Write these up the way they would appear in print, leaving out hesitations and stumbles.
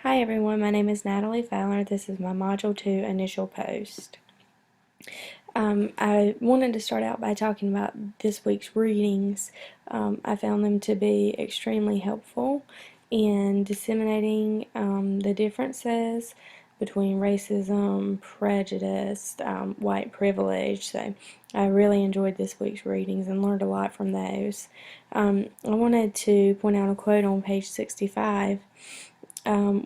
Hi everyone, my name is Natalie Fowler. This is my Module 2 initial post. I wanted to start out by talking about this week's readings. I found them to be extremely helpful in disseminating the differences between racism, prejudice, white privilege. So I really enjoyed this week's readings and learned a lot from those. I wanted to point out a quote on page 65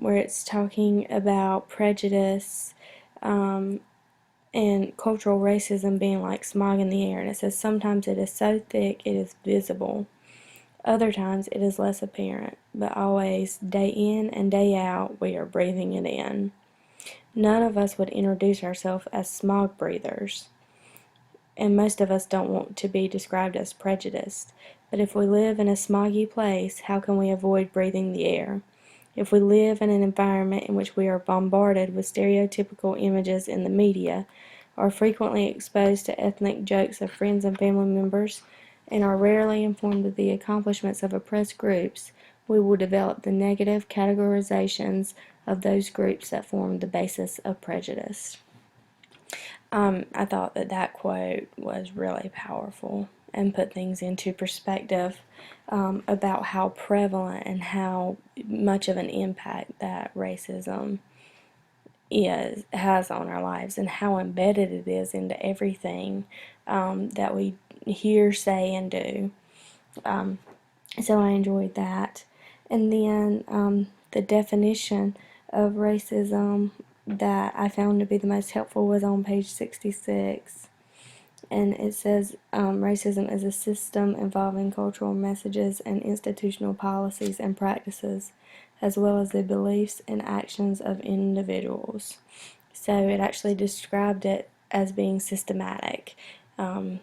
where it's talking about prejudice and cultural racism being like smog in the air. And it says, sometimes it is so thick it is visible. Other times it is less apparent, but always, day in and day out, we are breathing it in. None of us would introduce ourselves as smog breathers, and most of us don't want to be described as prejudiced. But if we live in a smoggy place, how can we avoid breathing the air? If we live in an environment in which we are bombarded with stereotypical images in the media, are frequently exposed to ethnic jokes of friends and family members, and are rarely informed of the accomplishments of oppressed groups, we will develop the negative categorizations of those groups that form the basis of prejudice. I thought that quote was really powerful and put things into perspective about how prevalent and how much of an impact that racism has on our lives, and how embedded it is into everything that we hear, say, and do. So I enjoyed that. And then the definition of racism that I found to be the most helpful was on page 66. And it says racism is a system involving cultural messages and institutional policies and practices, as well as the beliefs and actions of individuals. So it actually described it as being systematic of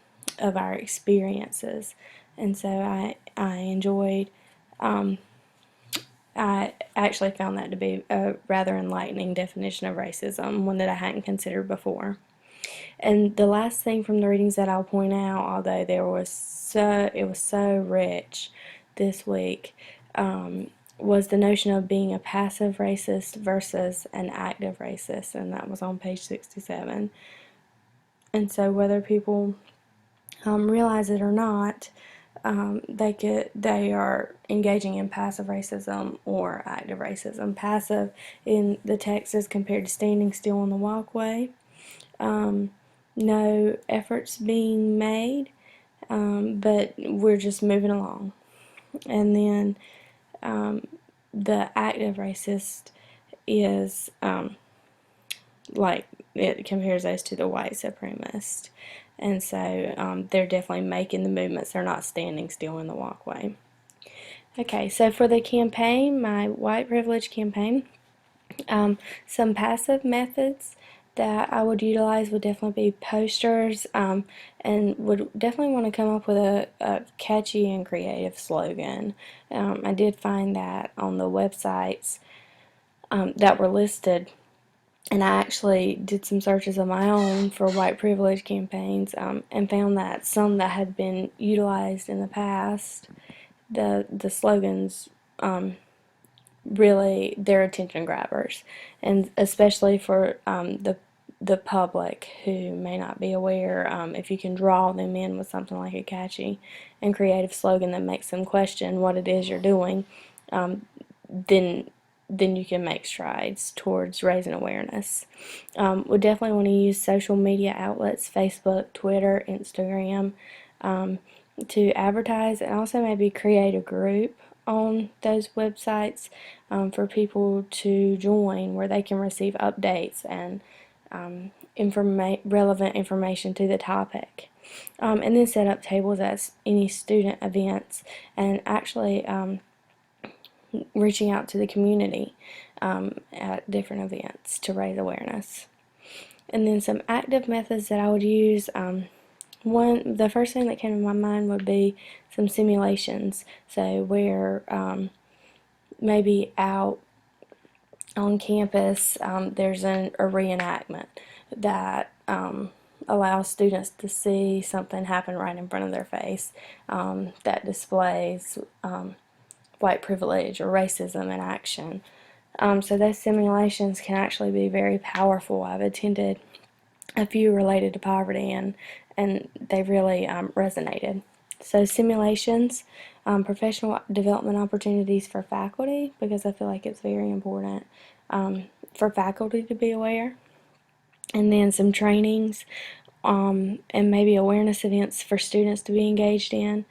our experiences. And so I enjoyed, I actually found that to be a rather enlightening definition of racism, one that I hadn't considered before. And the last thing from the readings that I'll point out, although it was so rich this week, was the notion of being a passive racist versus an active racist, and that was on page 67. And so whether people realize it or not, they are engaging in passive racism or active racism. Passive in the text is compared to standing still on the walkway. No efforts being made, but we're just moving along. And then the active racist is like it compares those to the white supremacist. And so they're definitely making the movements. They're not standing still in the walkway. Okay, so for the campaign, my white privilege campaign, some passive methods that I would utilize would definitely be posters, and would definitely want to come up with a catchy and creative slogan. I did find that on the websites that were listed, and I actually did some searches of my own for white privilege campaigns, and found that some that had been utilized in the past, the slogans really, they're attention grabbers, and especially for the public who may not be aware. If you can draw them in with something like a catchy and creative slogan that makes them question what it is you're doing, then you can make strides towards raising awareness. We definitely want to use social media outlets, Facebook, Twitter, Instagram, to advertise, and also maybe create a group on those websites for people to join, where they can receive updates and relevant information to the topic. And then set up tables at any student events, and actually reaching out to the community at different events to raise awareness. And then some active methods that I would use, the first thing that came to my mind would be some simulations. So where maybe out on campus there's a reenactment that allows students to see something happen right in front of their face that displays white privilege or racism in action. So those simulations can actually be very powerful. I've attended a few related to poverty, and they really resonated. So simulations, professional development opportunities for faculty, because I feel like it's very important for faculty to be aware, and then some trainings and maybe awareness events for students to be engaged in,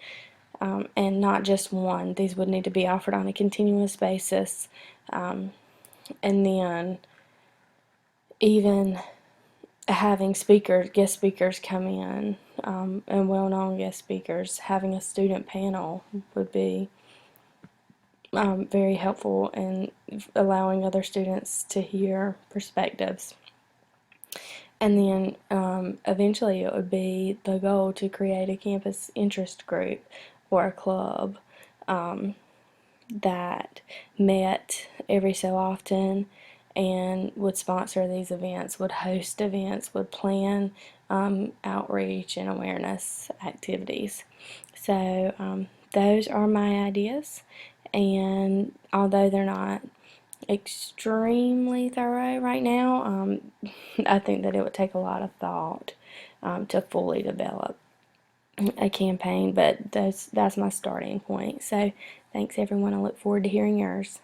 and not just one. These would need to be offered on a continuous basis, and then even having guest speakers come in, and well-known guest speakers. Having a student panel would be very helpful in allowing other students to hear perspectives. And then eventually it would be the goal to create a campus interest group or a club that met every so often and would sponsor these events, would host events, would plan outreach and awareness activities. So those are my ideas, and although they're not extremely thorough right now, I think that it would take a lot of thought to fully develop a campaign, but that's my starting point. So thanks everyone. I look forward to hearing yours.